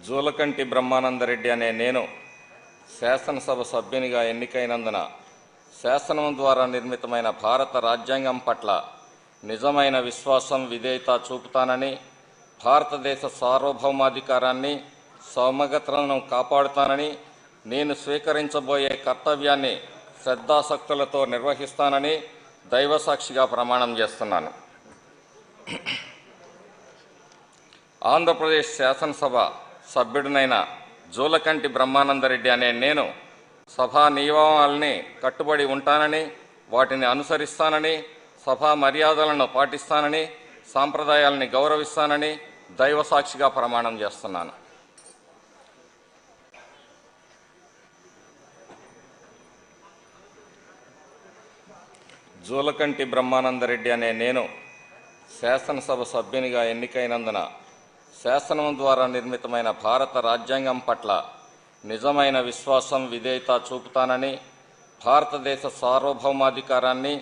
జూలకంటి బ్రహ్మానందరెడ్డి అనే నేను శాసనసభ సభ్యునిగా ఎన్నికైనందున శాసనం ద్వారా నిర్మితమైన భారత రాజ్యాంగం పట్ల నిజమైన విశ్వాసం, విధేయత చూపుతానని, భారతదేశ సార్వభౌమాధికారాన్ని, సమగ్రతను కాపాడుతానని, నేను స్వీకరించబోయే కర్తవ్యాన్ని శ్రద్ధాసక్తులతో నిర్వహిస్తానని దైవసాక్షిగా ప్రమాణం చేస్తున్నాను. ఆంధ్రప్రదేశ్ శాసనసభ సభ్యుడినైన జూలకంటి బ్రహ్మానందరెడ్డి అనే నేను సభా నియమావళిని కట్టుబడి ఉంటానని, వాటిని అనుసరిస్తానని, సభా మర్యాదలను పాటిస్తానని, సాంప్రదాయాలని గౌరవిస్తానని దైవసాక్షిగా ప్రమాణం చేస్తున్నాను. జూలకంటి బ్రహ్మానందరెడ్డి అనే నేను శాసనసభ సభ్యునిగా ఎన్నికైనందున శాసనం ద్వారా నిర్మితమైన భారత రాజ్యాంగం పట్ల నిజమైన విశ్వాసం, విధేయత చూపుతానని, భారతదేశ సార్వభౌమాధికారాన్ని,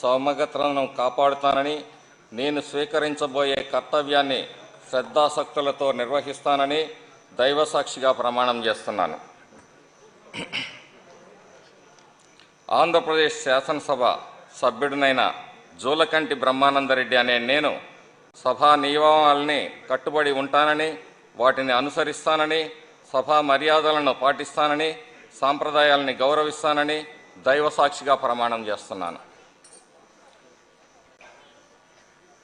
సమగ్రతను కాపాడుతానని, నేను స్వీకరించబోయే కర్తవ్యాన్ని శ్రద్ధాసక్తులతో నిర్వహిస్తానని దైవసాక్షిగా ప్రమాణం చేస్తున్నాను. ఆంధ్రప్రదేశ్ శాసనసభ సభ్యుడినైన జూలకంటి బ్రహ్మానందరెడ్డి అనే నేను సభా నియమావళిని కట్టుబడి ఉంటానని, వాటిని అనుసరిస్తానని, సభా మర్యాదలను పాటిస్తానని, సాంప్రదాయాలని గౌరవిస్తానని దైవసాక్షిగా ప్రమాణం చేస్తున్నాను.